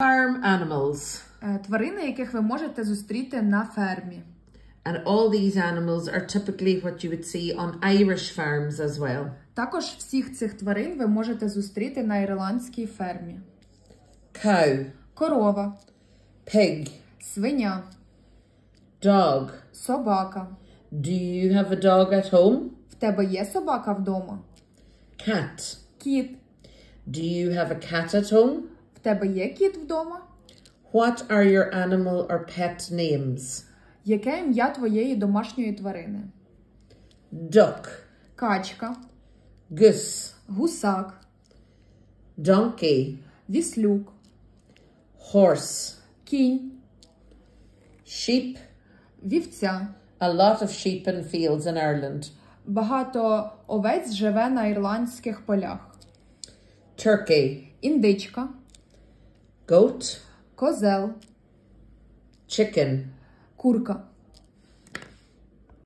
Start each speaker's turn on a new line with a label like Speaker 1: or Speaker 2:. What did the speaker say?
Speaker 1: Farm animals.
Speaker 2: Тварини, яких ви можете зустріти на фермі.
Speaker 1: And all these animals are typically what you would see on Irish farms as well.
Speaker 2: Також всіх цих тварин ви можете зустріти на ірландській фермі.
Speaker 1: Cow.
Speaker 2: Корова.
Speaker 1: Pig.
Speaker 2: Свиня.
Speaker 1: Dog.
Speaker 2: Собака.
Speaker 1: Do you have a dog at home?
Speaker 2: В тебе є собака вдома?
Speaker 1: Cat.
Speaker 2: Кіт.
Speaker 1: Do you have a cat at home?
Speaker 2: В тебе є кіт вдома?
Speaker 1: What are your animal or pet names?
Speaker 2: Яке ім'я твоєї домашньої тварини?
Speaker 1: Duck.
Speaker 2: Качка.
Speaker 1: Goose.
Speaker 2: Гусак.
Speaker 1: Donkey.
Speaker 2: Віслюк.
Speaker 1: Horse.
Speaker 2: Кінь.
Speaker 1: Sheep.
Speaker 2: Вівця.
Speaker 1: A lot of sheep in fields in Ireland.
Speaker 2: Багато овець живе на ірландських полях.
Speaker 1: Turkey.
Speaker 2: Індичка.
Speaker 1: Goat.
Speaker 2: Козел.
Speaker 1: Chicken.
Speaker 2: Курка.